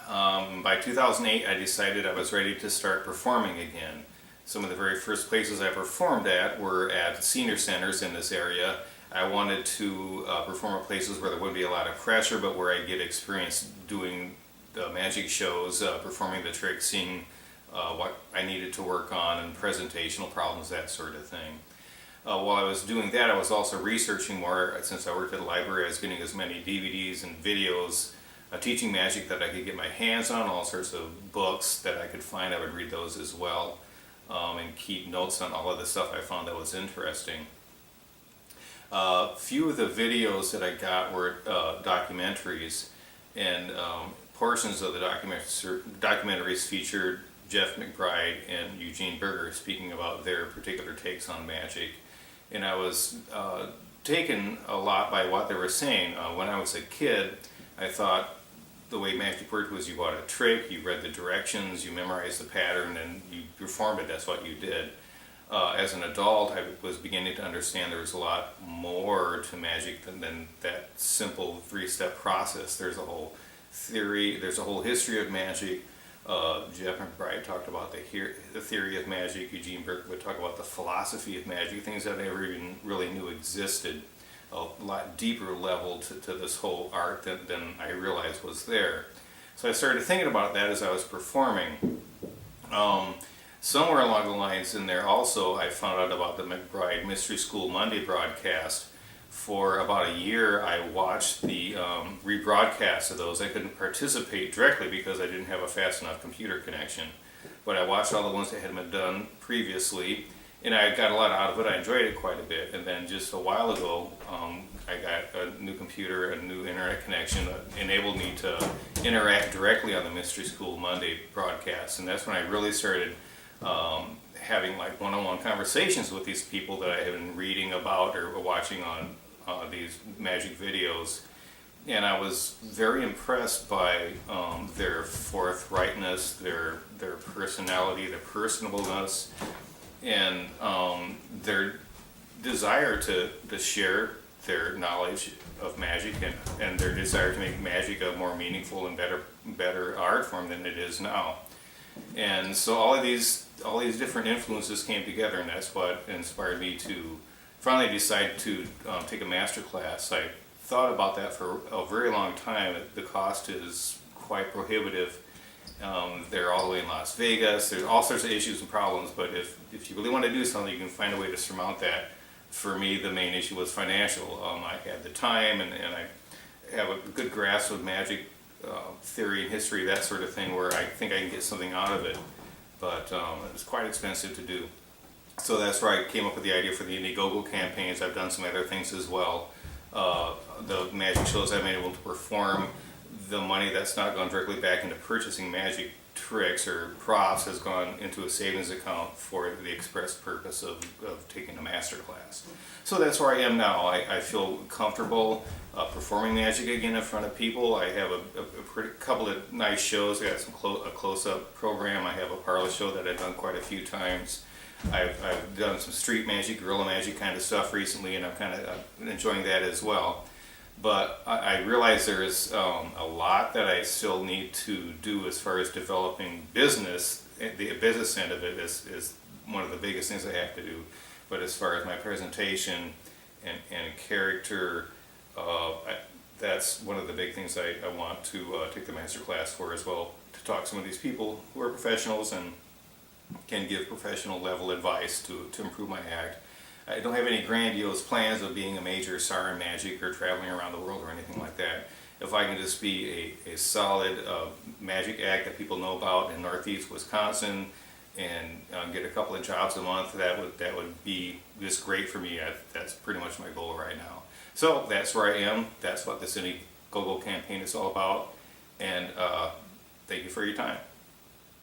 By 2008, I decided I was ready to start performing again. Some of the very first places I performed at were at senior centers in this area. I wanted to perform at places where there wouldn't be a lot of pressure, but where I'd get experience doing the magic shows, performing the tricks, seeing what I needed to work on, and presentational problems, that sort of thing. While I was doing that, I was also researching more. Since I worked at a library, I was getting as many DVDs and videos teaching magic that I could get my hands on, all sorts of books that I could find. I would read those as well, and keep notes on all of the stuff I found that was interesting. Few of the videos that I got were documentaries, and portions of the documentaries featured Jeff McBride and Eugene Berger speaking about their particular takes on magic. And I was taken a lot by what they were saying. When I was a kid, I thought the way magic worked was you bought a trick, you read the directions, you memorized the pattern, and you performed it. That's what you did. As an adult, I was beginning to understand there was a lot more to magic than that simple three-step process. There's a whole theory, there's a whole history of magic. Jeff McBride talked about the theory of magic. Eugene Berger would talk about the philosophy of magic, things that I never even really knew existed. A lot deeper level to this whole art than I realized was there. So I started thinking about that as I was performing. Somewhere along the lines in there also, I found out about the McBride Mystery School Monday broadcast. For about a year, I watched the rebroadcasts of those. I couldn't participate directly because I didn't have a fast enough computer connection. But I watched all the ones that had been done previously, and I got a lot out of it. I enjoyed it quite a bit. And then just a while ago, I got a new computer, a new internet connection that enabled me to interact directly on the Mystery School Monday broadcast. And that's when I really started having like one-on-one conversations with these people that I had been reading about or watching on these magic videos. And I was very impressed by their forthrightness, their personality, their personableness, and their desire to share their knowledge of magic and their desire to make magic a more meaningful and better art form than it is now. And so all these different influences came together, and that's what inspired me to finally decide to take a master class. I thought about that for a very long time. The cost is quite prohibitive. They're all the way in Las Vegas. There's all sorts of issues and problems, but if you really want to do something, you can find a way to surmount that. For me, the main issue was financial. I had the time, and I have a good grasp of magic theory and history, that sort of thing, where I think I can get something out of it. But it was quite expensive to do. So that's where I came up with the idea for the Indiegogo campaigns. I've done some other things as well. The magic shows I've been able to perform, the money that's not gone directly back into purchasing magic tricks or props has gone into a savings account for the express purpose of taking a master class. So that's where I am now. I feel comfortable performing magic again in front of people. I have a couple of nice shows. I got a close-up program. I have a parlor show that I've done quite a few times. I've done some street magic, guerrilla magic kind of stuff recently, and I'm kind of enjoying that as well. But I realize there's a lot that I still need to do as far as developing business. The business end of it is one of the biggest things I have to do. But as far as my presentation and character, that's one of the big things I want to take the master class for as well, to talk to some of these people who are professionals and can give professional level advice to improve my act. I don't have any grandiose plans of being a major star in magic or traveling around the world or anything like that. If I can just be a solid magic act that people know about in Northeast Wisconsin and get a couple of jobs a month, that would be just great for me. That's pretty much my goal right now. So that's where I am. That's what the Indiegogo campaign is all about. And thank you for your time.